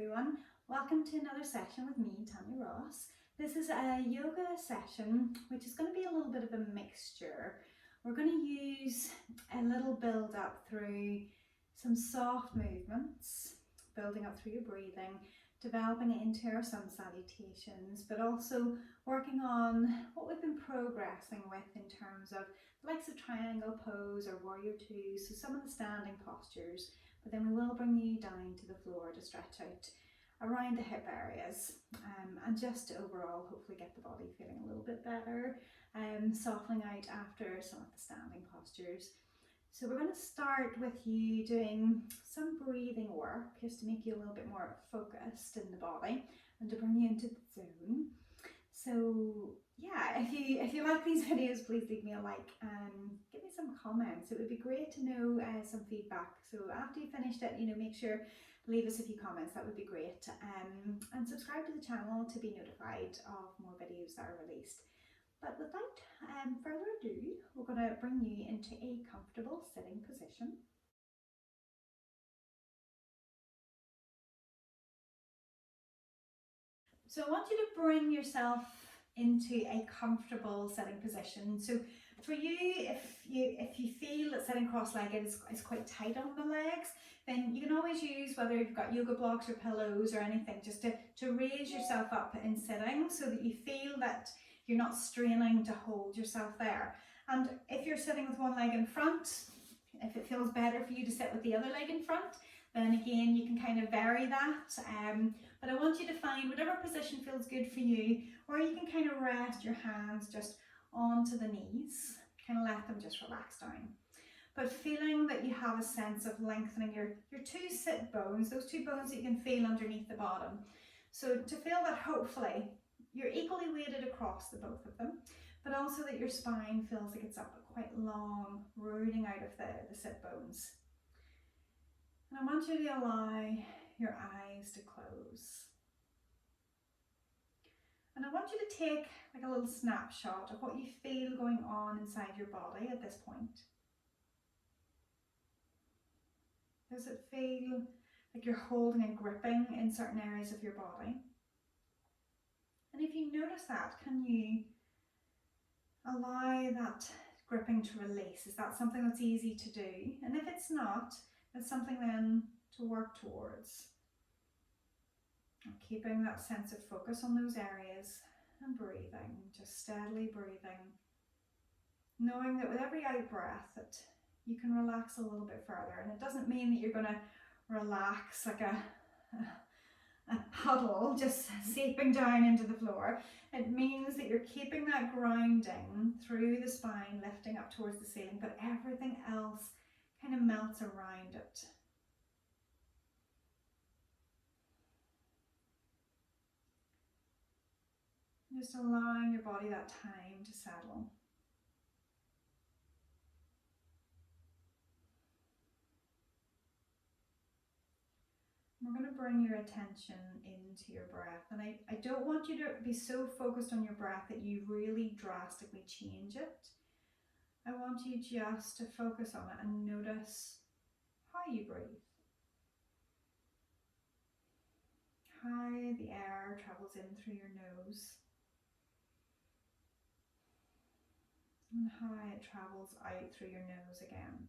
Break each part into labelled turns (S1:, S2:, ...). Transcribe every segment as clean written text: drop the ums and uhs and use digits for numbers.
S1: everyone. Welcome to another session with me, Tanya Ross. This is a yoga session which is going to be a little bit of a mixture. We're going to use a little build up through some soft movements, building up through your breathing, developing it into our sun salutations, but also working on what we've been progressing with in terms of the likes of triangle pose or warrior two, so some of the standing postures, but then we will bring you down to the floor to stretch out around the hip areas and just overall hopefully get the body feeling a little bit better, softening out after some of the standing postures. So we're going to start with you doing some breathing work just to make you a little bit more focused in the body and to bring you into the zone. So yeah, if you like these videos, please leave me a like and give me some comments. It would be great to know some feedback. So after you finished it, make sure leave us a few comments. That would be great. And subscribe to the channel to be notified of more videos that are released. But without further ado, we're going to bring you into a comfortable sitting position. So I want you to bring yourself into a comfortable sitting position. So for you, if you feel that sitting cross-legged is quite tight on the legs, then you can always use, whether you've got yoga blocks or pillows or anything, just to raise yourself up in sitting so that you feel that you're not straining to hold yourself there. And if you're sitting with one leg in front, if it feels better for you to sit with the other leg in front, then again you can kind of vary that. But I want you to find whatever position feels good for you, or you can kind of rest your hands just onto the knees, kind of let them just relax down. But feeling that you have a sense of lengthening your two sit bones, those two bones that you can feel underneath the bottom. So to feel that hopefully you're equally weighted across the both of them, but also that your spine feels like it's up quite long, rooting out of the sit bones. And I want you to allow your eyes to close. And I want you to take like a little snapshot of what you feel going on inside your body at this point. Does it feel like you're holding and gripping in certain areas of your body? And if you notice that, can you allow that gripping to release? Is that something that's easy to do? And if it's not, it's something then to work towards. And keeping that sense of focus on those areas and breathing, just steadily breathing. Knowing that with every out breath that you can relax a little bit further. And it doesn't mean that you're going to relax like a puddle just seeping down into the floor. It means that you're keeping that grounding through the spine, lifting up towards the ceiling, but everything else kind of melts around it. Just allowing your body that time to settle. We're going to bring your attention into your breath, and I don't want you to be so focused on your breath that you really drastically change it. I want you just to focus on it and notice how you breathe. How the air travels in through your nose and how it travels out through your nose again.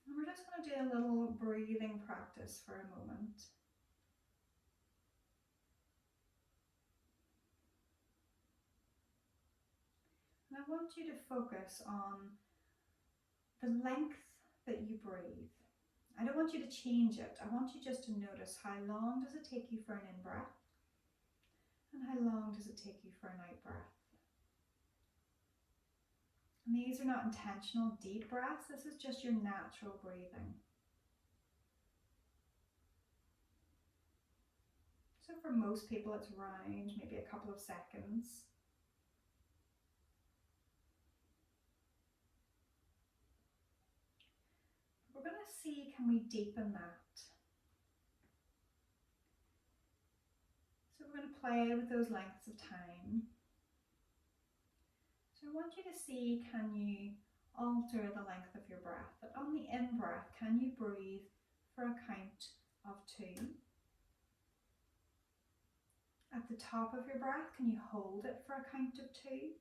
S1: And we're just going to do a little breathing practice for a moment. And I want you to focus on the length that you breathe. I don't want you to change it. I want you just to notice how long does it take you for an in-breath and how long does it take you for an out-breath. And these are not intentional deep breaths. This is just your natural breathing. So for most people it's around maybe a couple of seconds. We're going to see, can we deepen that? So we're going to play with those lengths of time. So So I want you to see, can you alter the length of your breath? But on the in-breath, can you breathe for a count of 2? At the top of your breath, can you hold it for a count of 2?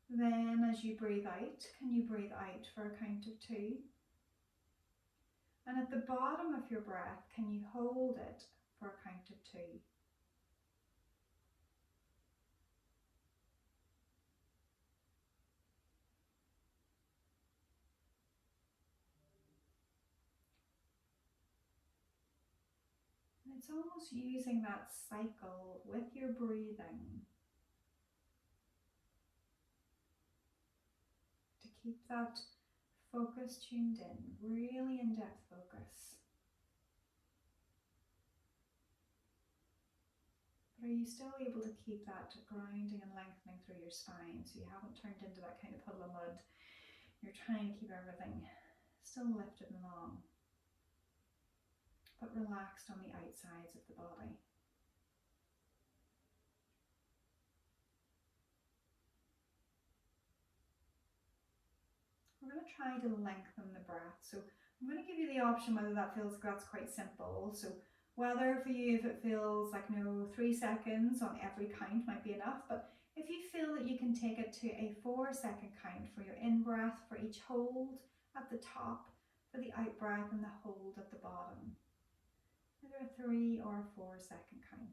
S1: Then as you breathe out, can you breathe out for a count of 2? And at the bottom of your breath, can you hold it for a count of 2? And it's almost using that cycle with your breathing to keep that focus tuned in, really in-depth focus. But are you still able to keep that grounding and lengthening through your spine, so you haven't turned into that kind of puddle of mud? You're trying to keep everything still lifted and long, but relaxed on the outsides of the body. We're going to try to lengthen the breath. So I'm going to give you the option whether that feels like that's quite simple. So whether for you, if it feels like 3 seconds on every count might be enough, but if you feel that you can take it to a 4-second count for your in-breath, for each hold at the top, for the out-breath and the hold at the bottom. Either a 3 or a 4-second count.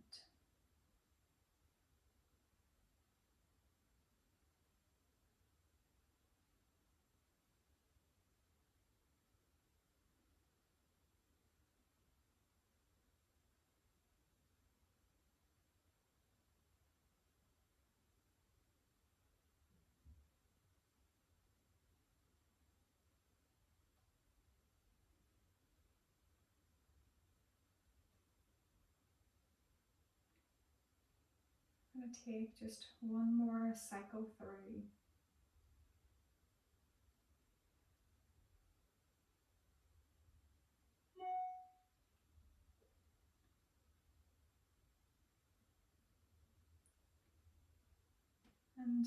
S1: I'm going to take just one more cycle through. And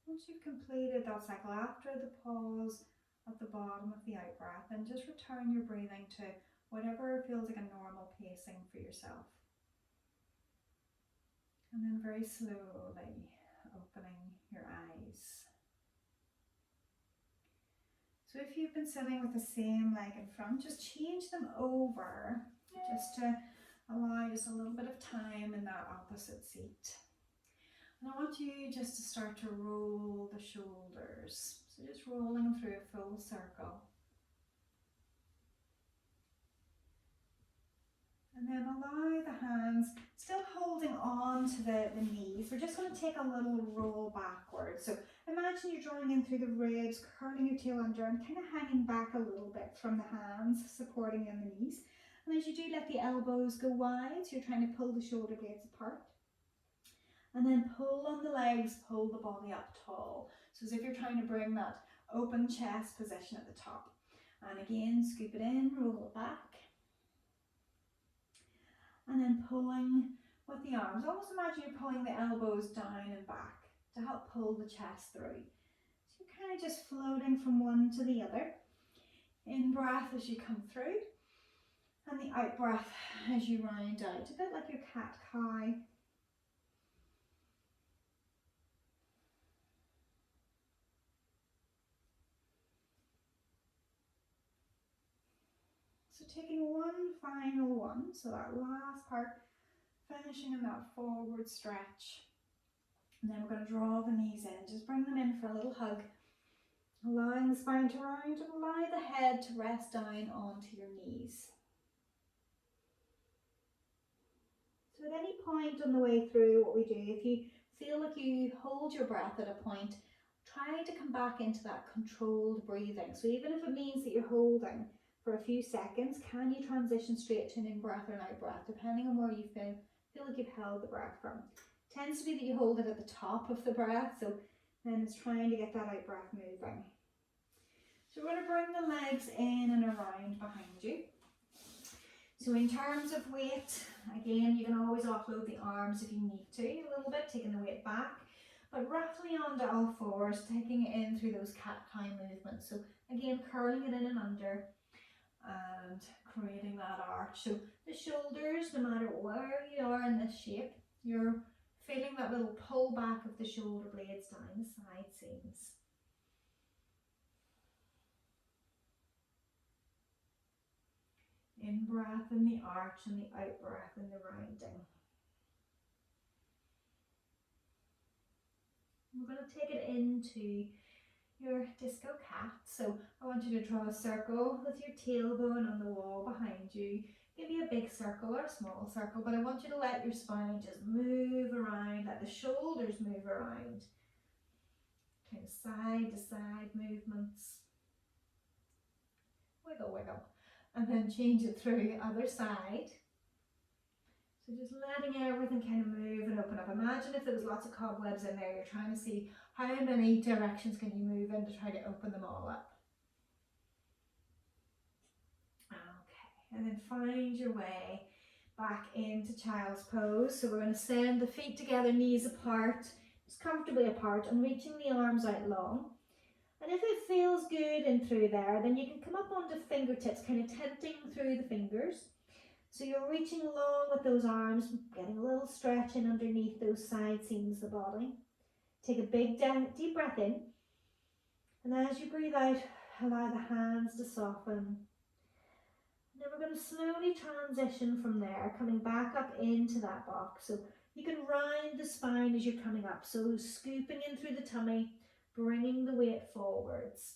S1: once you've completed that cycle, after the pause at the bottom of the out breath, then just return your breathing to whatever feels like a normal pacing for yourself. And then very slowly opening your eyes. So if you've been sitting with the same leg in front, just change them over just to allow just a little bit of time in that opposite seat. And I want you just to start to roll the shoulders. So just rolling through a full circle. And then allow the hands, still holding on to the knees. We're just going to take a little roll backwards. So imagine you're drawing in through the ribs, curling your tail under and kind of hanging back a little bit from the hands, supporting in the knees. And as you do, let the elbows go wide. So you're trying to pull the shoulder blades apart. And then pull on the legs, pull the body up tall. So as if you're trying to bring that open chest position at the top. And again, scoop it in, roll it back. And then pulling with the arms. Almost imagine you're pulling the elbows down and back to help pull the chest through. So you're kind of just floating from one to the other. In breath as you come through. And the out breath as you round out. A bit like your cat-cow. So taking one final one, so that last part, finishing in that forward stretch. And then we're going to draw the knees in, just bring them in for a little hug. Allowing the spine to round and allow the head to rest down onto your knees. So at any point on the way through what we do, if you feel like you hold your breath at a point, try to come back into that controlled breathing. So even if it means that you're holding for a few seconds, can you transition straight to an in-breath or an out-breath, depending on where you feel like you've held the breath from. It tends to be that you hold it at the top of the breath, so then it's trying to get that out-breath moving. So we're going to bring the legs in and around behind you. So So in terms of weight, again, you can always offload the arms if you need to, a little bit, taking the weight back, but roughly onto all fours, taking it in through those cat-cow movements. So again, curling it in and under and creating that arch. So the shoulders, no matter where you are in this shape, you're feeling that little pull back of the shoulder blades down the side seams. In breath in the arch and the out breath in the rounding. We're going to take it into your disco cat. So I want you to draw a circle with your tailbone on the wall behind you. Give me a big circle or a small circle, but I want you to let your spine just move around, let the shoulders move around. Kind of side to side movements. Wiggle, wiggle. And then change it through the other side. So just letting everything kind of move and open up. Imagine if there was lots of cobwebs in there, you're trying to see how many directions can you move in to try to open them all up. Okay, and then find your way back into child's pose. So we're going to send the feet together, knees apart, just comfortably apart, and reaching the arms out long. And if it feels good in through there, then you can come up onto fingertips, kind of tenting through the fingers. So you're reaching along with those arms, getting a little stretch in underneath those side seams of the body. Take a big deep breath in. And as you breathe out, allow the hands to soften. And then we're going to slowly transition from there, coming back up into that box. So you can round the spine as you're coming up. So scooping in through the tummy, bringing the weight forwards.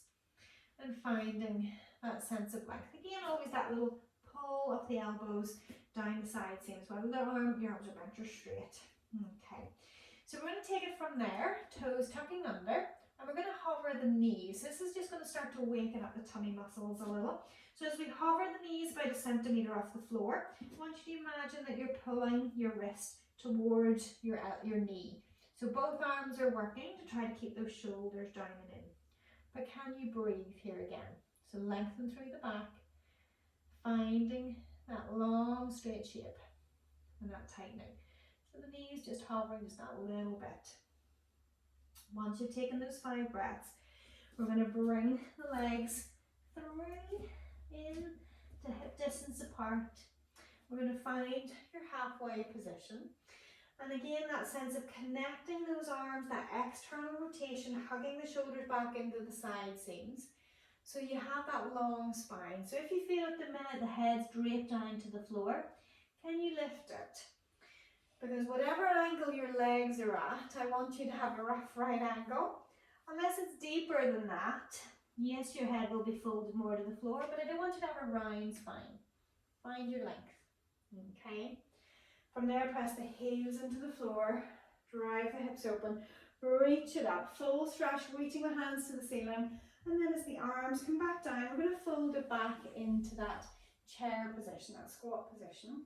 S1: And finding that sense of length. Again, always that little pull of the elbows down the side seams. While your arms are bent, you're straight. Okay. So we're going to take it from there, toes tucking under, and we're going to hover the knees. This is just going to start to waken up the tummy muscles a little. So as we hover the knees about a centimetre off the floor, I want you to imagine that you're pulling your wrist towards your knee. So both arms are working to try to keep those shoulders down and in. But can you breathe here again? So lengthen through the back, finding that long straight shape and that tightening. So the knees just hovering just that little bit. Once you've taken those 5 breaths, we're going to bring the legs through in to hip distance apart. We're going to find your halfway position. And again, that sense of connecting those arms, that external rotation, hugging the shoulders back into the side seams. So you have that long spine. So if you feel at the minute the head's draped down to the floor, can you lift it? Because whatever angle your legs are at, I want you to have a rough right angle. Unless it's deeper than that, yes, your head will be folded more to the floor, but I don't want you to have a round spine. Find your length, okay? From there, press the heels into the floor, drive the hips open, reach it up, full stretch, reaching the hands to the ceiling, and then as the arms come back down, we're going to fold it back into that chair position, that squat position.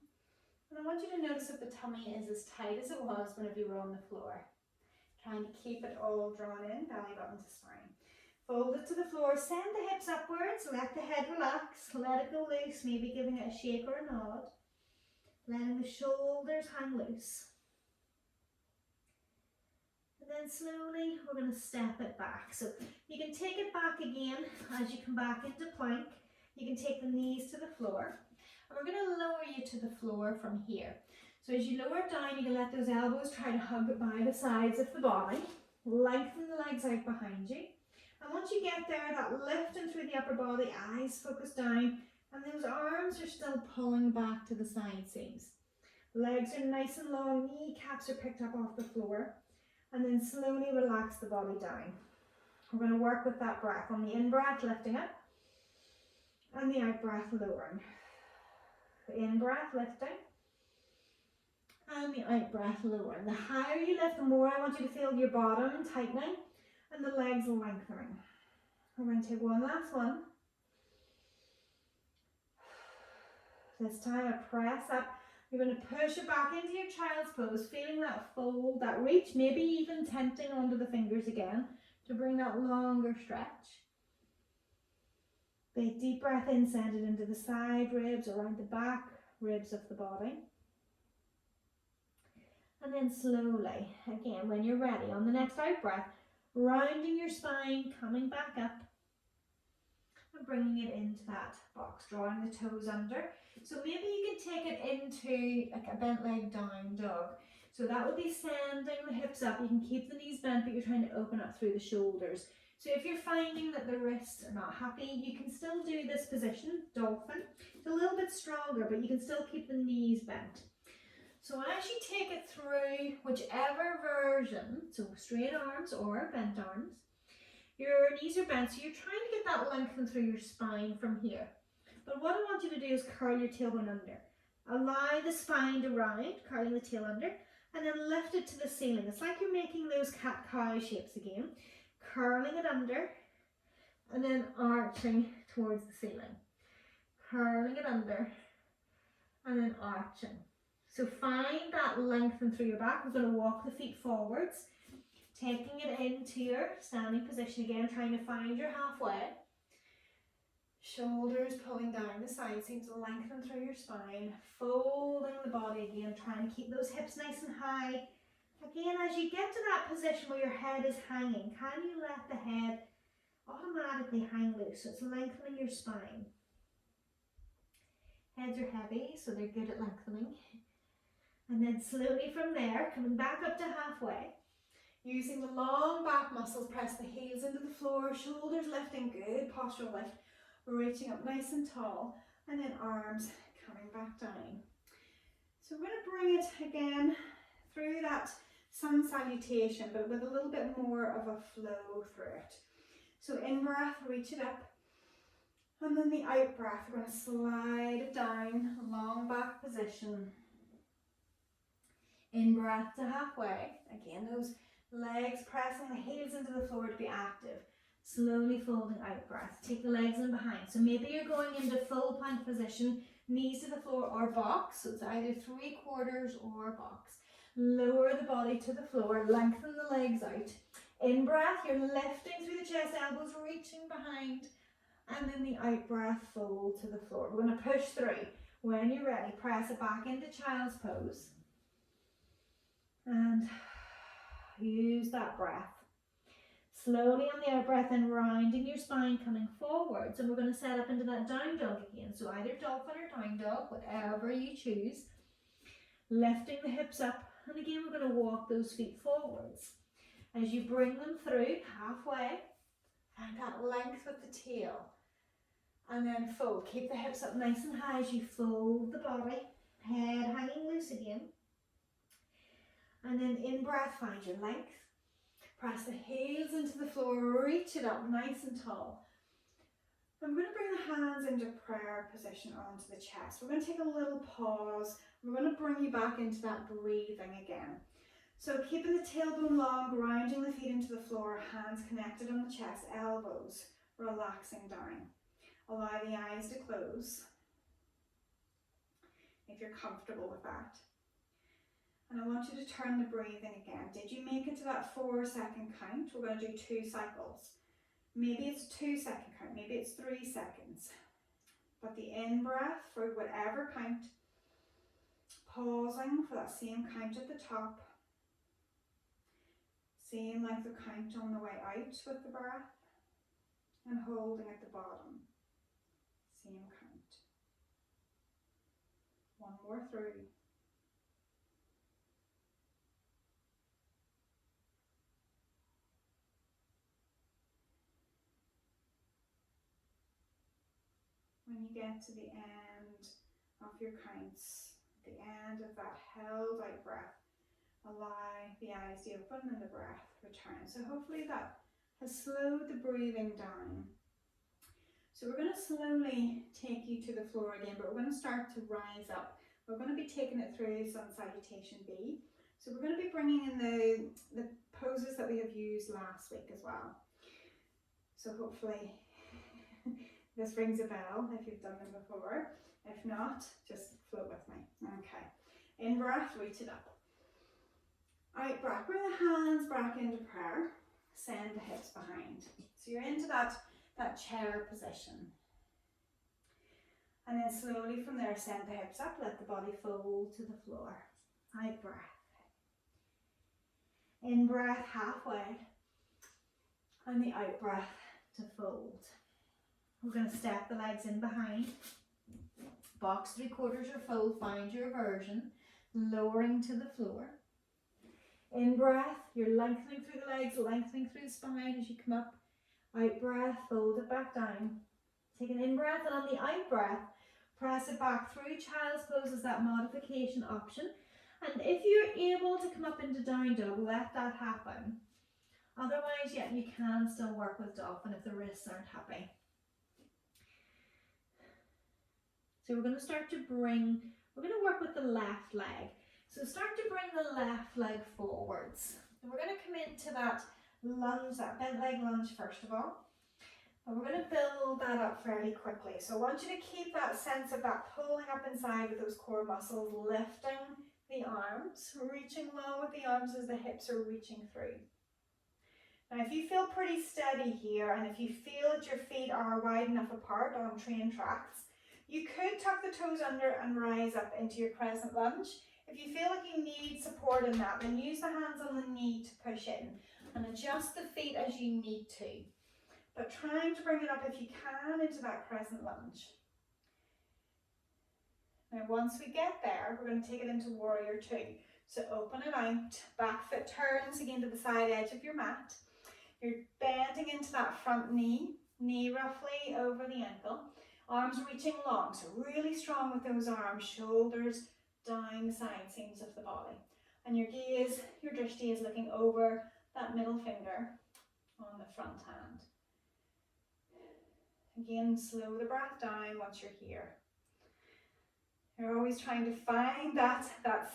S1: And I want you to notice if the tummy is as tight as it was whenever you were on the floor. Trying to keep it all drawn in, belly button to spine. Fold it to the floor, send the hips upwards, let the head relax, let it go loose, maybe giving it a shake or a nod. Letting the shoulders hang loose. And then slowly we're going to step it back. So you can take it back again as you come back into plank. You can take the knees to the floor. And we're going to lower you to the floor from here. So as you lower it down, you can let those elbows try to hug by the sides of the body. Lengthen the legs out behind you. And once you get there, that lifting through the upper body, eyes focus down, and those arms are still pulling back to the side seams. Legs are nice and long, kneecaps are picked up off the floor. And then slowly relax the body down. We're going to work with that breath. On the in-breath, lifting it. And the out-breath, lowering. The in-breath, lifting. And the out-breath, lowering. The higher you lift, the more I want you to feel your bottom tightening and the legs lengthening. We're going to take one last one. This time I press up. You're going to push it back into your child's pose, feeling that fold, that reach, maybe even tenting onto the fingers again to bring that longer stretch. Big deep breath in, send it into the side ribs, around the back, ribs of the body. And then slowly, again, when you're ready, on the next out breath, rounding your spine, coming back up, and bringing it into that box, drawing the toes under. So maybe you can take it into like a bent leg down dog. So that would be sending the hips up. You can keep the knees bent, but you're trying to open up through the shoulders. So if you're finding that the wrists are not happy, you can still do this position, dolphin. It's a little bit stronger, but you can still keep the knees bent. So as you take it through whichever version, so straight arms or bent arms, your knees are bent, so you're trying to get that lengthen through your spine from here. But what I want you to do is curl your tailbone under. Allow the spine to round, curling the tail under, and then lift it to the ceiling. It's like you're making those cat-cow shapes again. Curling it under, and then arching towards the ceiling. Curling it under, and then arching. So find that lengthen through your back. We're going to walk the feet forwards, taking it into your standing position again, trying to find your halfway. Shoulders pulling down the side seams, lengthen through your spine, folding the body again, trying to keep those hips nice and high. Again, as you get to that position where your head is hanging, can you let the head automatically hang loose? So it's lengthening your spine. Heads are heavy, so they're good at lengthening. And then slowly from there, coming back up to halfway, using the long back muscles, press the heels into the floor, shoulders lifting, good postural lift, reaching up nice and tall, and then arms coming back down. So we're going to bring it again through that sun salutation, but with a little bit more of a flow through it. So in breath, reach it up, and then the out breath, we're going to slide it down, long back position. In breath to halfway. Again, those legs pressing the heels into the floor to be active. Slowly folding out breath. Take the legs in behind. So maybe you're going into full plank position, knees to the floor or box. So it's either 3/4 or box. Lower the body to the floor, lengthen the legs out. In breath, you're lifting through the chest, elbows reaching behind. And then the out breath, fold to the floor. We're going to push through. When you're ready, press it back into child's pose. And use that breath. Slowly on the out breath and rounding your spine, coming forwards. And we're going to set up into that down dog again. So either dolphin or down dog, whatever you choose. Lifting the hips up. And again, we're going to walk those feet forwards. As you bring them through halfway, find that length with the tail. And then fold. Keep the hips up nice and high as you fold the body. Head hanging loose again. And then in breath, find your length. Press the heels into the floor, reach it up nice and tall. I'm going to bring the hands into prayer position onto the chest. We're going to take a little pause. We're going to bring you back into that breathing again. So keeping the tailbone long, grounding the feet into the floor, hands connected on the chest, elbows relaxing down. Allow the eyes to close if you're comfortable with that. And I want you to turn the breathing again. Did you make it to that 4-second count? We're going to do 2 cycles. Maybe it's a 2-second count, maybe it's 3 seconds. But the in breath for whatever count, pausing for that same count at the top, same length of count on the way out with the breath, and holding at the bottom, same count. One more through. When you get to the end of your counts, the end of that held out breath, allow the eyes to open and the breath return. So hopefully that has slowed the breathing down. So we're going to slowly take you to the floor again, but we're going to start to rise up. We're going to be taking it through Sun Salutation B. So we're going to be bringing in the poses that we have used last week as well. So hopefully this rings a bell if you've done them before. If not, just flow with me. Okay. In breath, reach it up. Out breath, bring the hands back into prayer. Send the hips behind. So you're into that chair position. And then slowly from there, send the hips up, let the body fold to the floor. Out breath. In breath halfway. And the out breath to fold. We're going to step the legs in behind. Box 3/4 or fold, find your version. Lowering to the floor. In breath, you're lengthening through the legs, lengthening through the spine as you come up. Out breath, fold it back down. Take an in breath, and on the out breath, press it back through child's pose as that modification option. And if you're able to come up into down dog, let that happen. Otherwise, yeah, you can still work with dolphin if the wrists aren't happy. So we're going to work with the left leg. So start to bring the left leg forwards. And we're going to come into that lunge, that bent leg lunge first of all. And we're going to build that up fairly quickly. So I want you to keep that sense of that pulling up inside with those core muscles, lifting the arms, reaching low with the arms as the hips are reaching through. Now if you feel pretty steady here, and if you feel that your feet are wide enough apart on train tracks, you could tuck the toes under and rise up into your crescent lunge. If you feel like you need support in that, then use the hands on the knee to push in and adjust the feet as you need to. But trying to bring it up if you can into that crescent lunge. Now once we get there, we're going to take it into warrior two. So open it out, back foot turns again to the side edge of your mat. You're bending into that front knee roughly over the ankle. Arms reaching long, so really strong with those arms, shoulders down the side seams of the body. And your gaze, your drishti is looking over that middle finger on the front hand. Again, slow the breath down once you're here. You're always trying to find that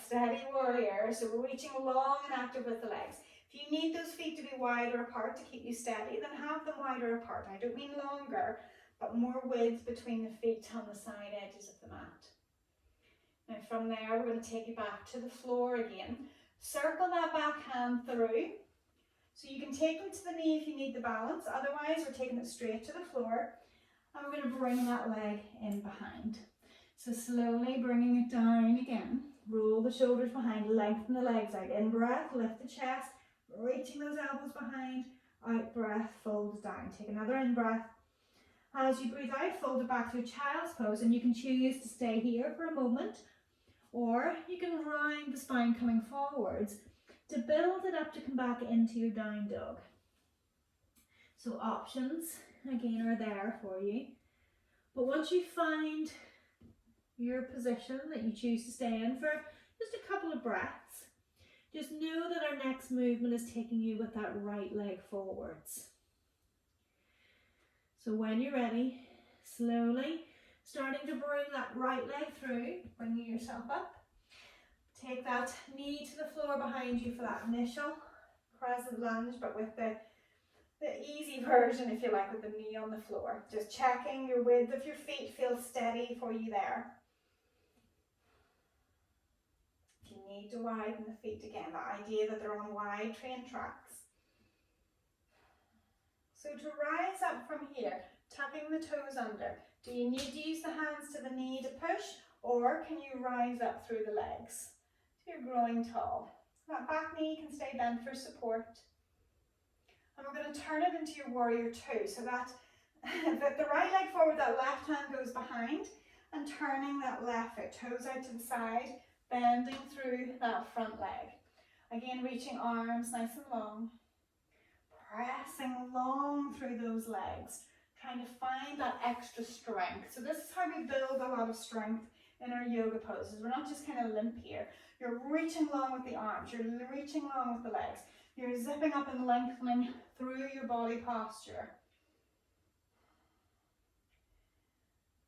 S1: steady warrior, so we're reaching long and active with the legs. If you need those feet to be wider apart to keep you steady, then have them wider apart. I don't mean longer, but more width between the feet on the side edges of the mat. Now from there, we're going to take you back to the floor again. Circle that back hand through. So you can take them to the knee if you need the balance. Otherwise, we're taking it straight to the floor. And we're going to bring that leg in behind. So slowly bringing it down again. Roll the shoulders behind, lengthen the legs out. In breath, lift the chest, reaching those elbows behind. Out breath, fold down. Take another in breath. As you breathe out, fold it back through child's pose, and you can choose to stay here for a moment, or you can round the spine coming forwards to build it up to come back into your down dog. So options, again, are there for you. But once you find your position that you choose to stay in for just a couple of breaths, just know that our next movement is taking you with that right leg forwards. So when you're ready, slowly starting to bring that right leg through, bringing yourself up. Take that knee to the floor behind you for that initial crescent lunge, but with the easy version, if you like, with the knee on the floor. Just checking your width of your feet feels steady for you there. If you need to widen the feet again, the idea that they're on wide train tracks. So to rise up from here, tucking the toes under, do you need to use the hands to the knee to push, or can you rise up through the legs? So you're growing tall. That back knee can stay bent for support. And we're going to turn it into your warrior two, so that the right leg forward, that left hand goes behind, and turning that left foot, toes out to the side, bending through that front leg. Again, reaching arms nice and long. Pressing long through those legs, trying to find that extra strength. So this is how we build a lot of strength in our yoga poses. We're not just kind of limp here. You're reaching long with the arms, you're reaching long with the legs. You're zipping up and lengthening through your body posture.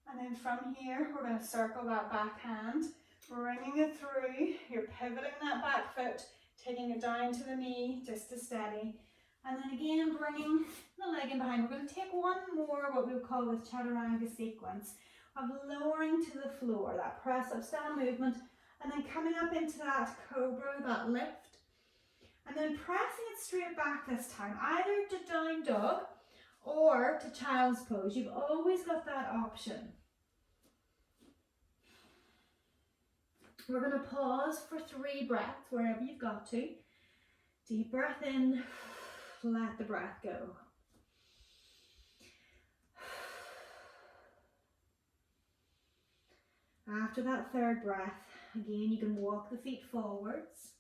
S1: And then from here, we're going to circle that back hand, bringing it through. You're pivoting that back foot, taking it down to the knee just to steady. And then again, bringing the leg in behind. We're going to take one more, what we would call this chaturanga sequence of lowering to the floor, that press up stand movement, and then coming up into that cobra, that lift, and then pressing it straight back this time, either to down dog or to child's pose. You've always got that option. We're going to pause for 3 breaths wherever you've got to. Deep breath in, let the breath go. After that 3rd breath, again, you can walk the feet forwards.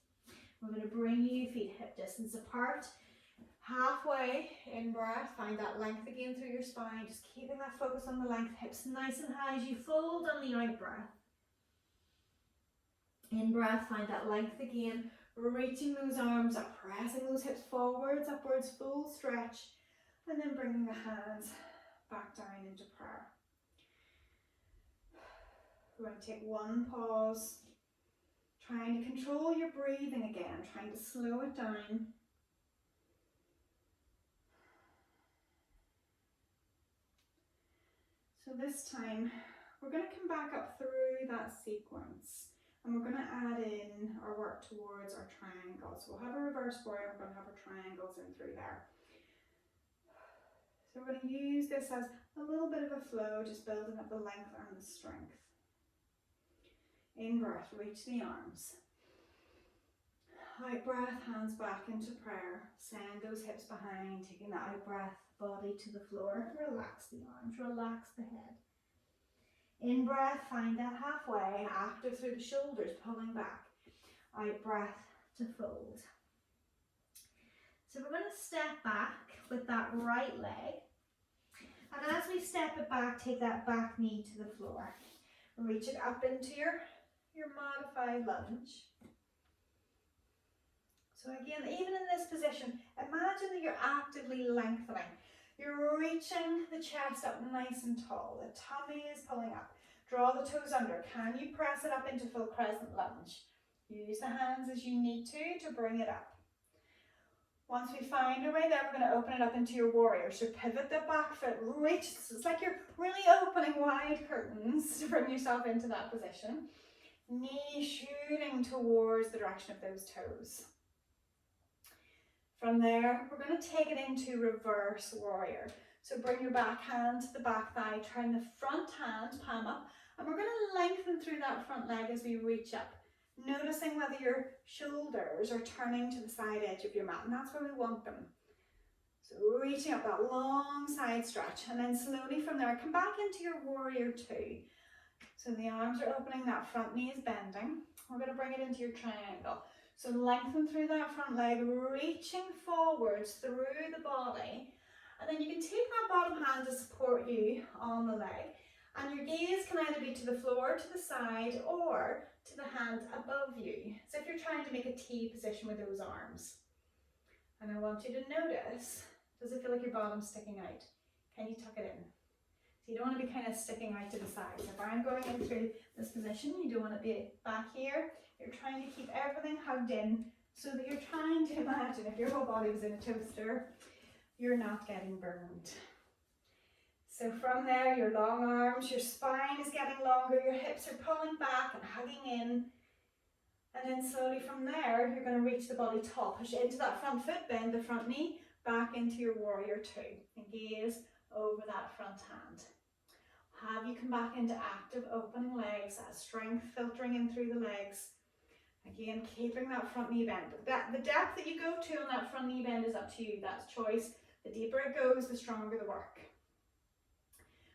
S1: We're going to bring you feet hip distance apart. Halfway in breath, find that length again through your spine, just keeping that focus on the length, hips nice and high as you fold on the out breath. In breath, find that length again, reaching those arms up, pressing those hips forwards, upwards, full stretch, and then bringing the hands back down into prayer. We're going to take 1 pause, trying to control your breathing again, trying to slow it down. So this time, we're going to come back up through that sequence, and we're going to add in or work towards our triangles. So we'll have a reverse warrior, we're going to have our triangles in through there. So we're going to use this as a little bit of a flow, just building up the length and the strength. In breath, reach the arms. Out breath, hands back into prayer. Send those hips behind, taking the out breath, body to the floor. Relax the arms, relax the head. In breath, find that halfway, active through the shoulders, pulling back. Out breath to fold. So we're going to step back with that right leg. And as we step it back, take that back knee to the floor. Reach it up into your modified lunge. So again, even in this position, imagine that you're actively lengthening. You're reaching the chest up nice and tall. The tummy is pulling up. Draw the toes under. Can you press it up into full crescent lunge? Use the hands as you need to bring it up. Once we find a way there, we're going to open it up into your warrior. So pivot the back foot, reach. It's like you're really opening wide curtains to bring yourself into that position. Knee shooting towards the direction of those toes. From there, we're going to take it into reverse warrior. So bring your back hand to the back thigh, turn the front hand, palm up, and we're going to lengthen through that front leg as we reach up. Noticing whether your shoulders are turning to the side edge of your mat, and that's where we want them. So reaching up that long side stretch, and then slowly from there, come back into your warrior 2. So the arms are opening, that front knee is bending. We're going to bring it into your triangle. So lengthen through that front leg, reaching forwards through the body. And then you can take that bottom hand to support you on the leg. And your gaze can either be to the floor, to the side, or to the hand above you. So if you're trying to make a T position with those arms. And I want you to notice, does it feel like your bottom's sticking out? Can you tuck it in? So you don't want to be kind of sticking out to the side. So if I'm going in through this position, you don't want to be back here. You're trying to keep everything hugged in so that you're trying to imagine if your whole body was in a toaster, you're not getting burned. So from there, your long arms, your spine is getting longer, your hips are pulling back and hugging in. And then slowly from there, you're going to reach the body top, push into that front foot, bend the front knee, back into your warrior 2. And gaze over that front hand. Have you come back into active opening legs, that strength filtering in through the legs. Again, keeping that front knee bend. The depth that you go to on that front knee bend is up to you. That's choice. The deeper it goes, the stronger the work.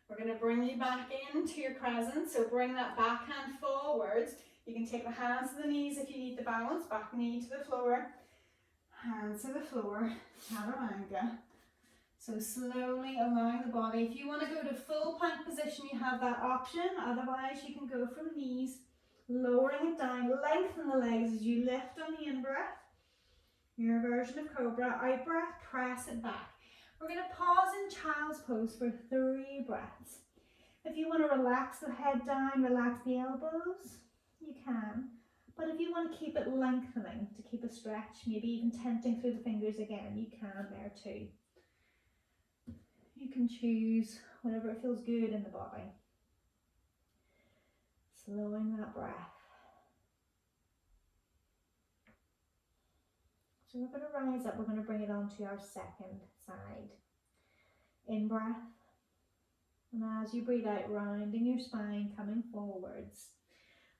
S1: We're going to bring you back into your crescent. So bring that back hand forwards. You can take the hands to the knees if you need the balance. Back knee to the floor. Hands to the floor. Chaturanga. So slowly allowing the body. If you want to go to full plank position, you have that option. Otherwise, you can go from knees. Lowering it down, lengthen the legs as you lift on the in-breath. Your version of cobra. Out-breath, press it back. We're going to pause in child's pose for 3 breaths. If you want to relax the head down, relax the elbows, you can. But if you want to keep it lengthening, to keep a stretch, maybe even tenting through the fingers again, you can there too. You can choose whatever it feels good in the body. Slowing that breath. So we're going to rise up, we're going to bring it onto our second side. In breath. And as you breathe out, rounding your spine, coming forwards.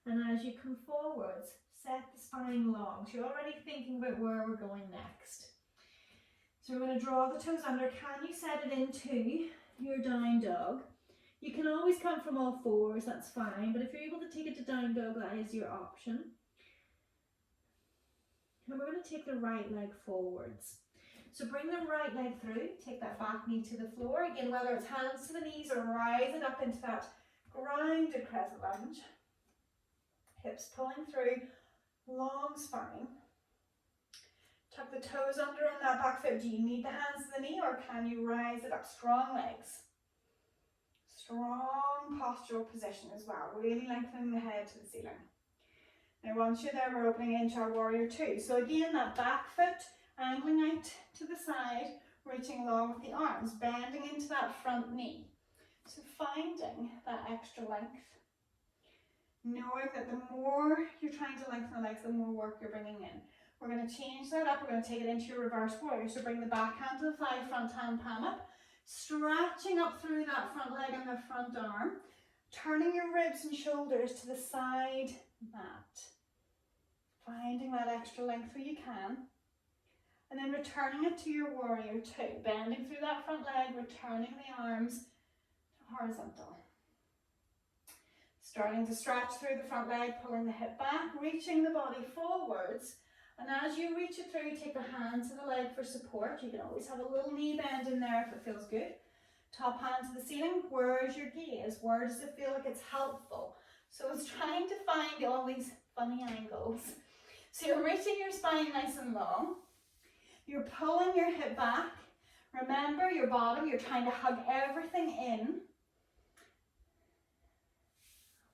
S1: And as you come forwards, set the spine long. So you're already thinking about where we're going next. So we're going to draw the toes under. Can you set it into your down dog? You can always come from all fours, that's fine. But if you're able to take it to down dog, that is your option. And we're going to take the right leg forwards. So bring the right leg through, take that back knee to the floor. Again, whether it's hands to the knees or rise it up into that grounded crescent lunge. Hips pulling through, long spine. Tuck the toes under on that back foot. Do you need the hands to the knee or can you rise it up? Strong legs. Strong postural position as well. Really lengthening the head to the ceiling. Now once you're there, we're opening into our warrior two. So again, that back foot angling out to the side, reaching along with the arms, bending into that front knee. So finding that extra length. Knowing that the more you're trying to lengthen the legs, the more work you're bringing in. We're going to change that up. We're going to take it into your reverse warrior. So bring the back hand to the thigh, front hand palm up. Stretching up through that front leg and the front arm. Turning your ribs and shoulders to the side mat. Finding that extra length where you can. And then returning it to your warrior two. Bending through that front leg, returning the arms to horizontal. Starting to stretch through the front leg, pulling the hip back, reaching the body forwards. And as you reach it through, take the hand to the leg for support. You can always have a little knee bend in there if it feels good. Top hand to the ceiling. Where's your gaze? Where does it feel like it's helpful? So it's trying to find all these funny angles. So you're reaching your spine nice and long. You're pulling your hip back. Remember your bottom, you're trying to hug everything in.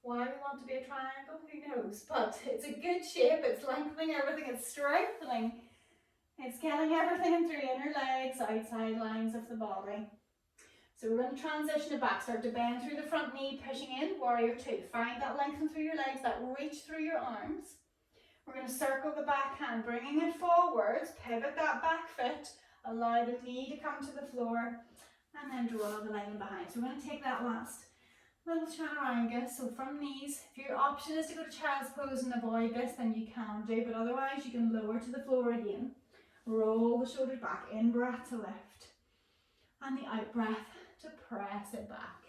S1: Why we want to be a triangle, who knows? But it's a good shape, it's lengthening everything, it's strengthening. It's getting everything in through inner legs, outside lines of the body. So we're going to transition it back. Start to bend through the front knee, pushing in, warrior two. Find that lengthen through your legs, that reach through your arms. We're going to circle the back hand, bringing it forwards, pivot that back foot, allow the knee to come to the floor, and then draw the leg in behind. So we're going to take that last little chaturanga. So from knees, if your option is to go to child's pose and avoid this, then you can do, but otherwise you can lower to the floor again. Roll the shoulders back, in breath to lift, and the out breath to press it back.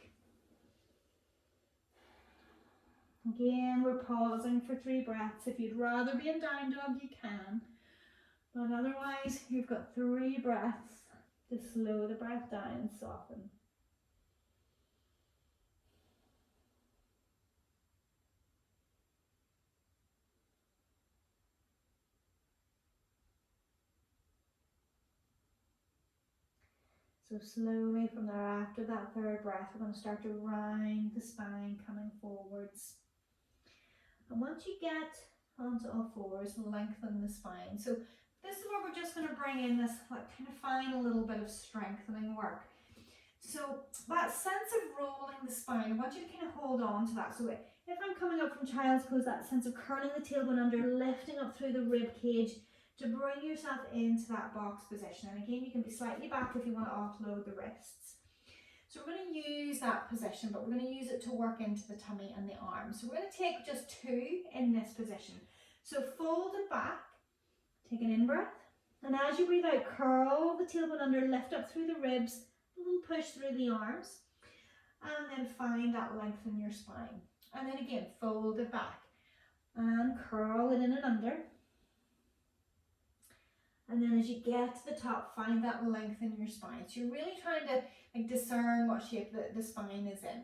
S1: Again, we're pausing for 3 breaths. If you'd rather be in down dog, you can, but otherwise you've got 3 breaths to slow the breath down and soften. So slowly from there, after that 3rd breath, we're going to start to round the spine, coming forwards. And once you get onto all fours, lengthen the spine. So this is where we're just going to bring in this kind of final little bit of strengthening work. So that sense of rolling the spine, I want you to kind of hold on to that. So if I'm coming up from child's pose, that sense of curling the tailbone under, lifting up through the rib cage, to bring yourself into that box position. And again, you can be slightly back if you want to offload the wrists. So we're going to use that position, but we're going to use it to work into the tummy and the arms. So we're going to take just 2 in this position. So fold it back, take an in-breath, and as you breathe out, curl the tailbone under, lift up through the ribs, a little push through the arms, and then find that length in your spine. And then again, fold it back, and curl it in and under. And then as you get to the top, find that length in your spine. So you're really trying to discern what shape the spine is in.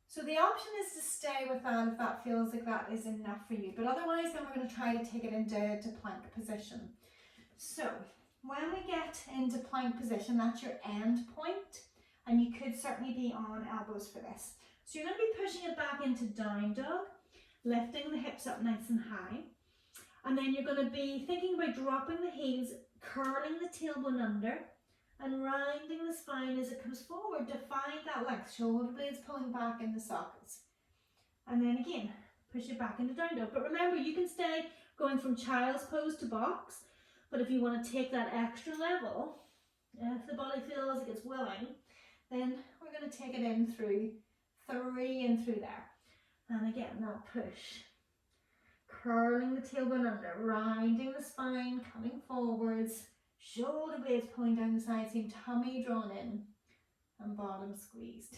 S1: So the option is to stay with that if that feels like that is enough for you. But otherwise, then we're going to try to take it into plank position. So when we get into plank position, that's your end point. And you could certainly be on elbows for this. So you're going to be pushing it back into down dog, lifting the hips up nice and high. And then you're going to be thinking about dropping the heels, curling the tailbone under, and rounding the spine as it comes forward to find that length. Shoulder blades pulling back in the sockets. And then again, push it back into down dog. But remember, you can stay going from child's pose to box. But if you want to take that extra level, if the body feels like it's willing, then we're going to take it in through 3 and through there. And again, that push. Curling the tailbone under, rounding the spine, coming forwards, shoulder blades pulling down the side seam, tummy drawn in, and bottom squeezed.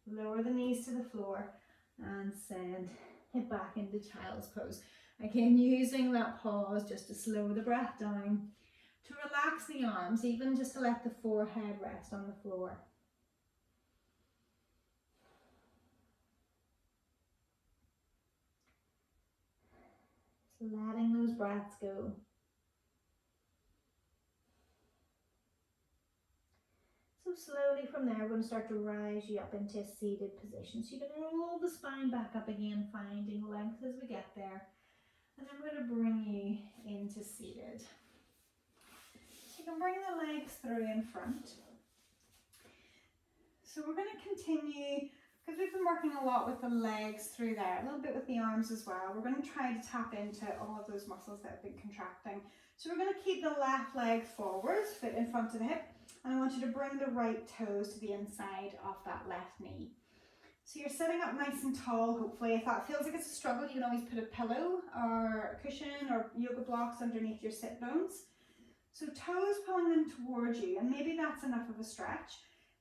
S1: Lower the knees to the floor and send it back into child's pose. Again, using that pause just to slow the breath down, to relax the arms, even just to let the forehead rest on the floor. Just letting those breaths go. So slowly from there, we're going to start to rise you up into a seated position. So you can roll the spine back up again, finding length as we get there. And then we're going to bring you into seated. So you can bring the legs through in front. So we're going to continue, because we've been working a lot with the legs through there, a little bit with the arms as well. We're going to try to tap into all of those muscles that have been contracting. So we're going to keep the left leg forward, foot in front of the hip. And I want you to bring the right toes to the inside of that left knee. So you're sitting up nice and tall, hopefully. If that feels like it's a struggle, you can always put a pillow or a cushion or yoga blocks underneath your sit bones. So toes pulling them towards you, and maybe that's enough of a stretch.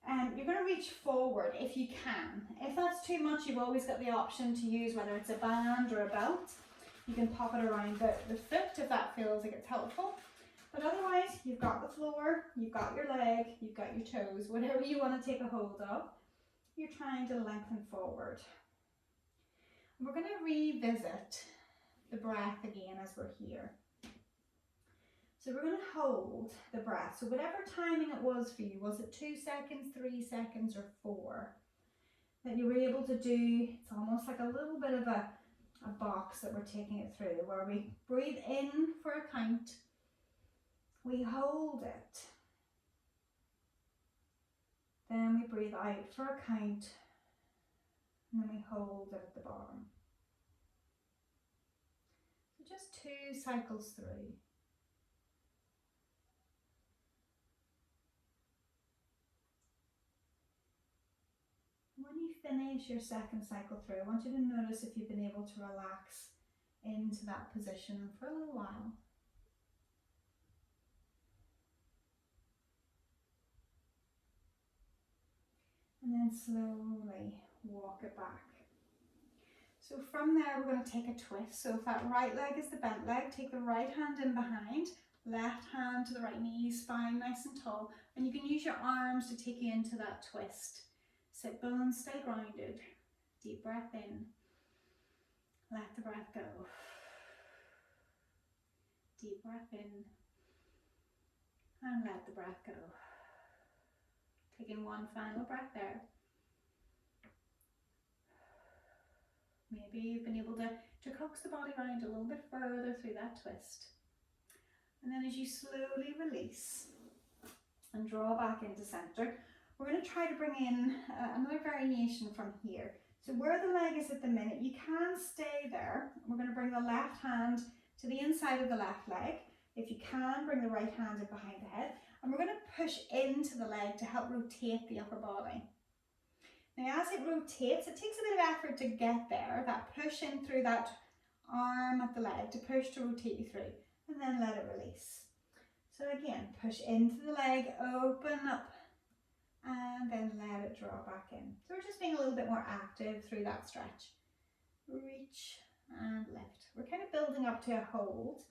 S1: And you're going to reach forward if you can. If that's too much, you've always got the option to use whether it's a band or a belt. You can pop it around the foot if that feels like it's helpful. But otherwise, you've got the floor, you've got your leg, you've got your toes, whatever you want to take a hold of, you're trying to lengthen forward. We're going to revisit the breath again as we're here. So we're going to hold the breath. So whatever timing it was for you, was it 2 seconds, 3 seconds, or 4, that you were able to do, it's almost like a little bit of a box that we're taking it through, where we breathe in for a count, we hold it, then we breathe out for a count, and then we hold it at the bottom. So just 2 cycles through. When you finish your second cycle through, I want you to notice if you've been able to relax into that position for a little while. And then slowly walk it back. So from there, we're going to take a twist. So if that right leg is the bent leg, take the right hand in behind, left hand to the right knee, spine nice and tall. And you can use your arms to take you into that twist. Sit bones, stay grounded. Deep breath in. Let the breath go. Deep breath in. And let the breath go. Taking one final breath there. Maybe you've been able to coax the body around a little bit further through that twist. And then as you slowly release and draw back into center, we're going to try to bring in another variation from here. So where the leg is at the minute, you can stay there. We're going to bring the left hand to the inside of the left leg. If you can, bring the right hand in behind the head. And we're going to push into the leg to help rotate the upper body. Now as it rotates, it takes a bit of effort to get there, that push in through that arm of the leg to push to rotate you through, and then let it release. So again, push into the leg, open up, and then let it draw back in. So we're just being a little bit more active through that stretch. Reach and lift. We're kind of building up to a hold.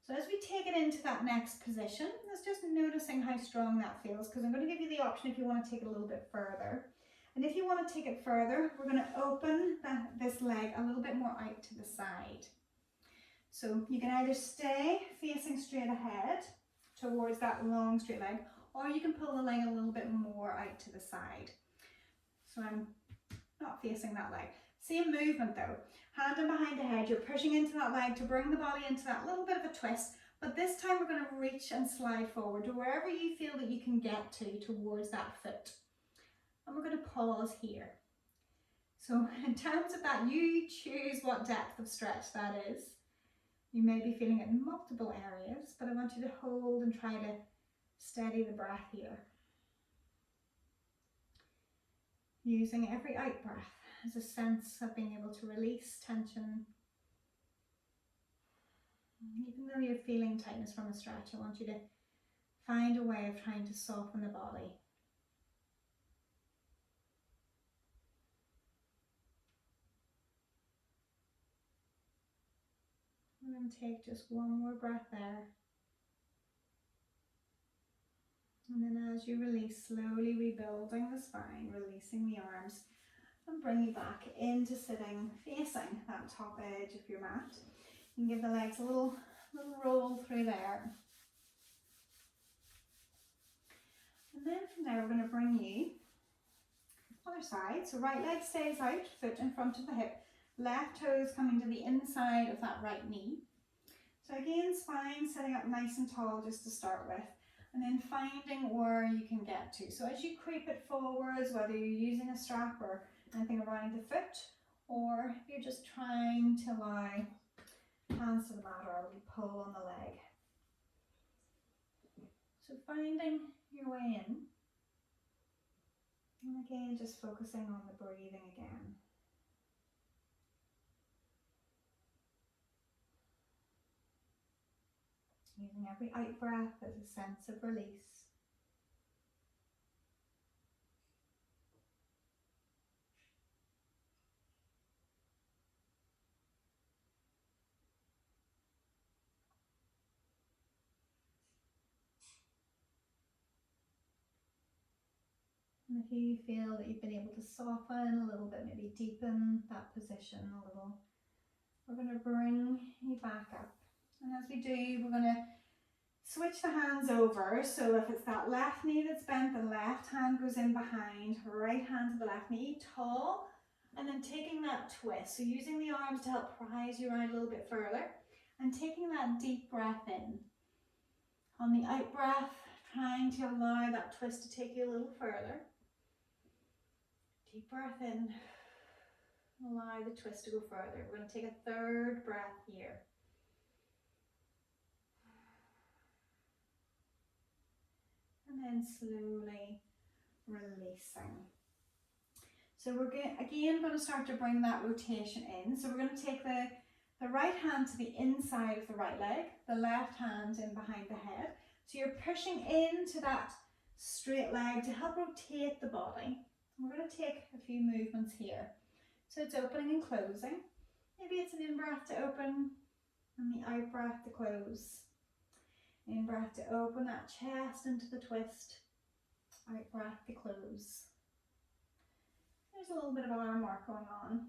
S1: So as we take it into that next position, let's just noticing how strong that feels, because I'm going to give you the option if you want to take it a little bit further. And if you want to take it further, we're going to open this leg a little bit more out to the side. So you can either stay facing straight ahead towards that long straight leg, or you can pull the leg a little bit more out to the side. So I'm not facing that leg. Same movement though. Hand in behind the head, you're pushing into that leg to bring the body into that little bit of a twist, but this time we're going to reach and slide forward to wherever you feel that you can get to towards that foot. And we're going to pause here. So in terms of that, you choose what depth of stretch that is. You may be feeling it in multiple areas, but I want you to hold and try to steady the breath here. Using every out breath There's a sense of being able to release tension. Even though you're feeling tightness from a stretch, I want you to find a way of trying to soften the body. I'm going to take just one more breath there. And then as you release, slowly rebuilding the spine, releasing the arms, and bring you back into sitting, facing that top edge of your mat. You can give the legs a little roll through there. And then from there, we're going to bring you other side. So right leg stays out, foot in front of the hip, left toes coming to the inside of that right knee. So again, spine sitting up nice and tall just to start with, and then finding where you can get to. So as you creep it forwards, whether you're using a strap or anything around the foot, or if you're just trying to lie hands to the mat or we pull on the leg. So finding your way in. And again, just focusing on the breathing again. Using every out breath as a sense of release. And if you feel that you've been able to soften a little bit, maybe deepen that position a little, we're going to bring you back up. And as we do, we're going to switch the hands over. So if it's that left knee that's bent, the left hand goes in behind, right hand to the left knee, tall, and then taking that twist. So using the arms to help prise you around a little bit further, and taking that deep breath in. On the out breath, trying to allow that twist to take you a little further. Deep breath in, allow the twist to go further. We're going to take a third breath here. And then slowly releasing. So we're again going to start to bring that rotation in. So we're going to take the right hand to the inside of the right leg, the left hand in behind the head. So you're pushing into that straight leg to help rotate the body. We're going to take a few movements here. So it's opening and closing. Maybe it's an in-breath to open and the out-breath to close. In-breath to open that chest into the twist. Out-breath to close. There's a little bit of arm work going on.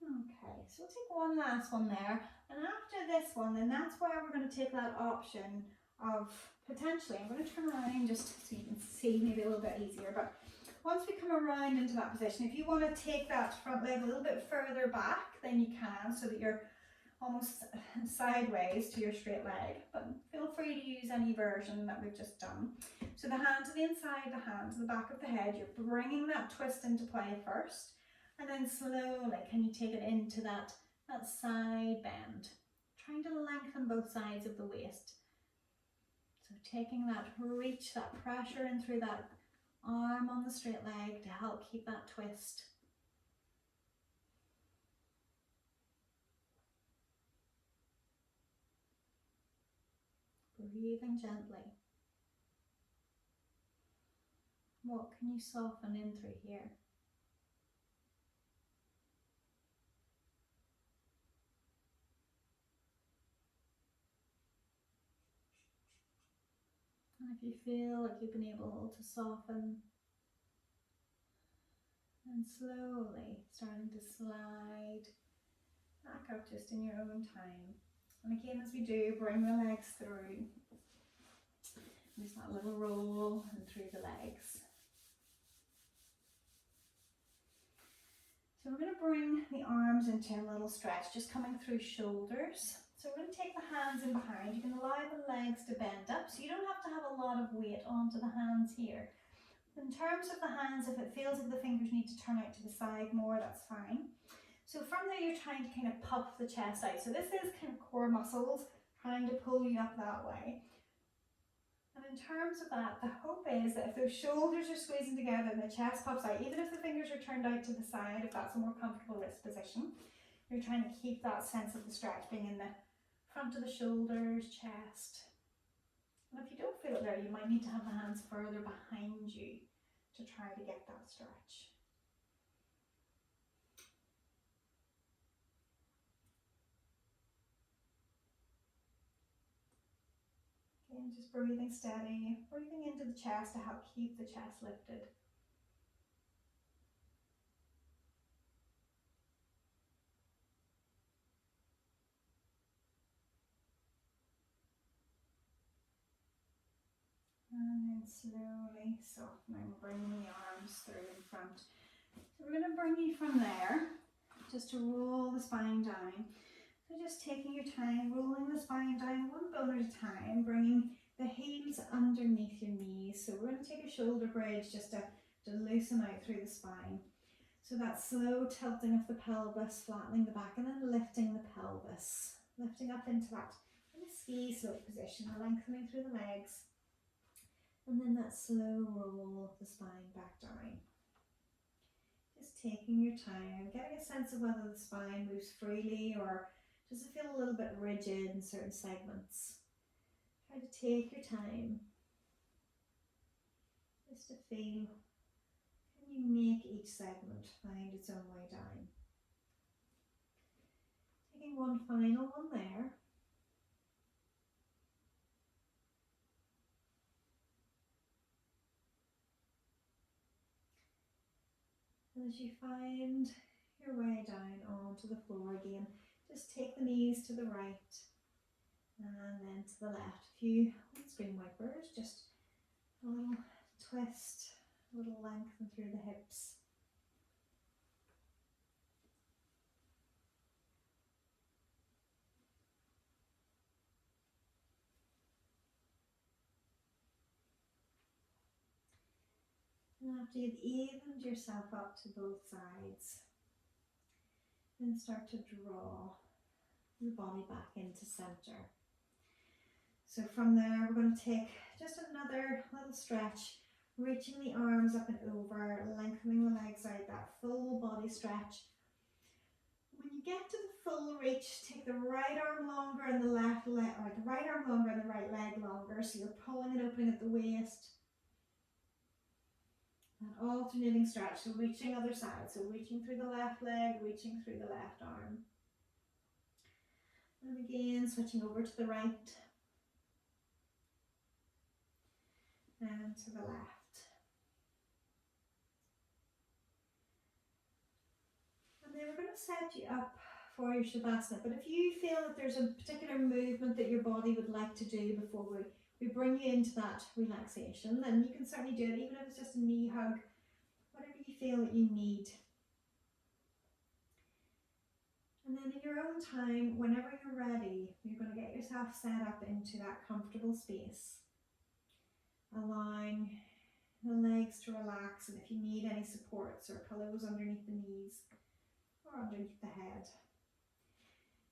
S1: Okay, so we'll take one last one there, and after this one, then that's where we're going to take that option of potentially, I'm going to turn around just so you can see maybe a little bit easier, but once we come around into that position, if you want to take that front leg a little bit further back, then you can, so that you're almost sideways to your straight leg, but feel free to use any version that we've just done. So the hand to the inside, the hand to the back of the head, you're bringing that twist into play first. And then slowly, can you take it into that side bend? Trying to lengthen both sides of the waist. So taking that reach, that pressure in through that arm on the straight leg to help keep that twist. Breathing gently. What can you soften in through here? And if you feel like you've been able to soften, and slowly starting to slide back up just in your own time. And again, as we do, bring the legs through. There's that little roll and through the legs. So we're going to bring the arms into a little stretch, just coming through shoulders. So we're going to take the hands in behind. You can allow the legs to bend up, so you don't have to have a lot of weight onto the hands here. In terms of the hands, if it feels like the fingers need to turn out to the side more, that's fine. So from there, you're trying to kind of puff the chest out. So this is kind of core muscles trying to pull you up that way. And in terms of that, the hope is that if those shoulders are squeezing together and the chest pops out, even if the fingers are turned out to the side, if that's a more comfortable wrist position, you're trying to keep that sense of the stretch being in the front of the shoulders, chest. And if you don't feel it there, you might need to have the hands further behind you to try to get that stretch. Again, just breathing steady, breathing into the chest to help keep the chest lifted. And then slowly softening, bringing the arms through in front. So we're going to bring you from there, just to roll the spine down. So just taking your time, rolling the spine down one bone at a time, bringing the heels underneath your knees. So we're going to take a shoulder bridge just to loosen out through the spine. So that slow tilting of the pelvis, flattening the back, and then lifting the pelvis. Lifting up into that kind of ski slope position, lengthening through the legs. And then that slow roll of the spine back down. Just taking your time, getting a sense of whether the spine moves freely or does it feel a little bit rigid in certain segments. Try to take your time just to feel, can you make each segment find its own way down. Taking one final one there. And as you find your way down onto the floor again, just take the knees to the right and then to the left. A few windscreen wipers, just a little twist, a little lengthen through the hips. And after you've evened yourself up to both sides, then start to draw the body back into center. So from there, we're going to take just another little stretch, reaching the arms up and over, lengthening the legs out, that full body stretch. When you get to the full reach, take the right arm longer and the left leg, or the right arm longer and the right leg longer, so you're pulling and opening at the waist. That alternating stretch, so reaching other side, so reaching through the left leg, reaching through the left arm. And again, switching over to the right and to the left. And then we're going to set you up for your Shavasana, but if you feel that there's a particular movement that your body would like to do before we bring you into that relaxation, then you can certainly do it, even if it's just a knee hug, whatever you feel that you need. And then in your own time, whenever you're ready, you're going to get yourself set up into that comfortable space, allowing the legs to relax, and if you need any supports or pillows underneath the knees or underneath the head.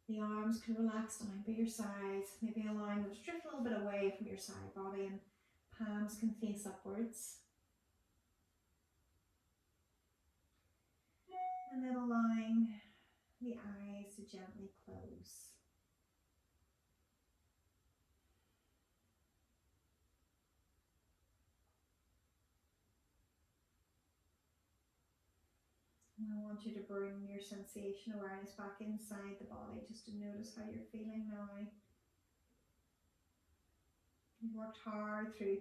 S1: The arms can relax down by your sides, maybe allowing them to drift a little bit away from your side body, and palms can face upwards. And then allowing the eyes to gently close. And I want you to bring your sensation awareness back inside the body, just to notice how you're feeling now. You've worked hard through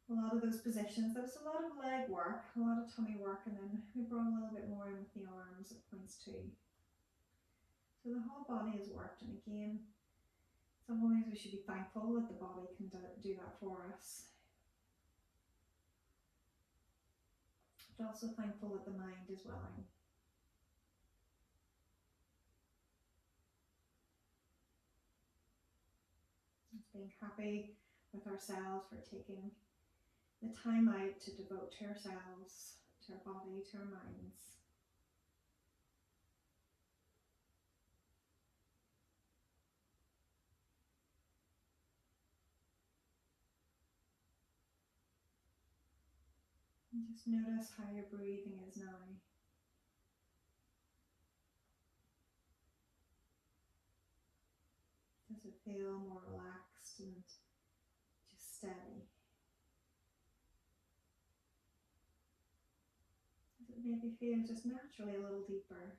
S1: a lot of those positions. There was a lot of leg work, a lot of tummy work, and then we brought a little bit more in with the arms at points too. So the whole body has worked, and again, some ways we should be thankful that the body can do that for us. But also thankful that the mind is willing. It's being happy with ourselves for taking the time out to devote to ourselves, to our body, to our minds. And just notice how your breathing is now. Does it feel more relaxed and just steady? Does it maybe feel just naturally a little deeper?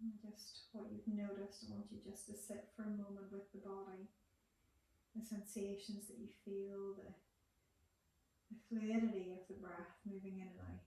S1: And just what you've noticed, I want you just to sit for a moment with the body, the sensations that you feel, the fluidity of the breath moving in and out.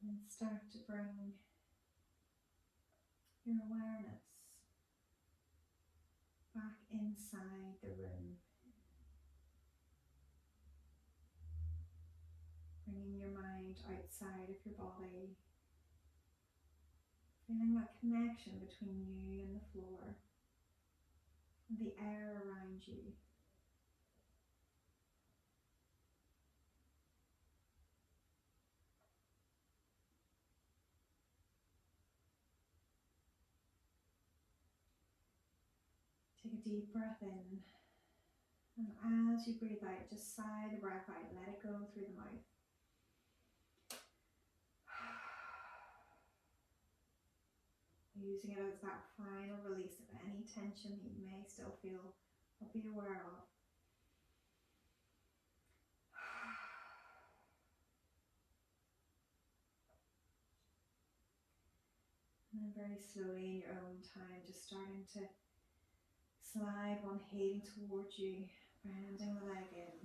S1: And start to bring your awareness back inside the room. Bringing your mind outside of your body. Feeling that connection between you and the floor, and the air around you. Take a deep breath in, and as you breathe out, just sigh the breath out, let it go through the mouth. Using it as that final release of any tension that you may still feel or be aware of. And then very slowly in your own time, just starting to slide one heel towards you, bending the leg in.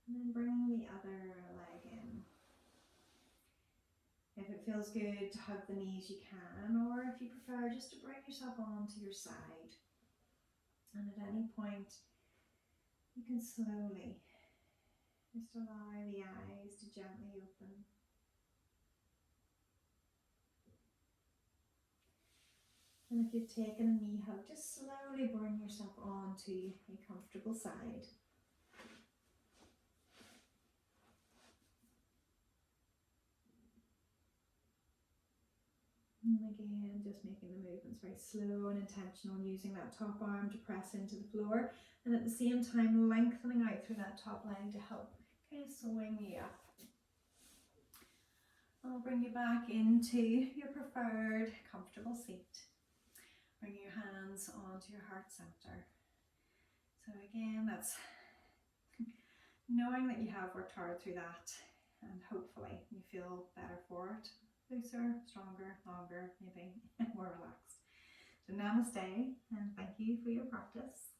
S1: And then bringing the other leg in. If it feels good to hug the knees, you can, or if you prefer, just to bring yourself onto your side. And at any point, you can slowly just allow the eyes to gently open. And if you've taken a knee hug, just slowly bring yourself onto a comfortable side. And again, just making the movements very slow and intentional, using that top arm to press into the floor, and at the same time lengthening out through that top leg to help kind of swing you up. I'll bring you back into your preferred comfortable seat. Bring your hands onto your heart center. So again, that's knowing that you have worked hard through that, and hopefully you feel better for it. Looser, stronger, longer, maybe more relaxed. So namaste, and thank you for your practice.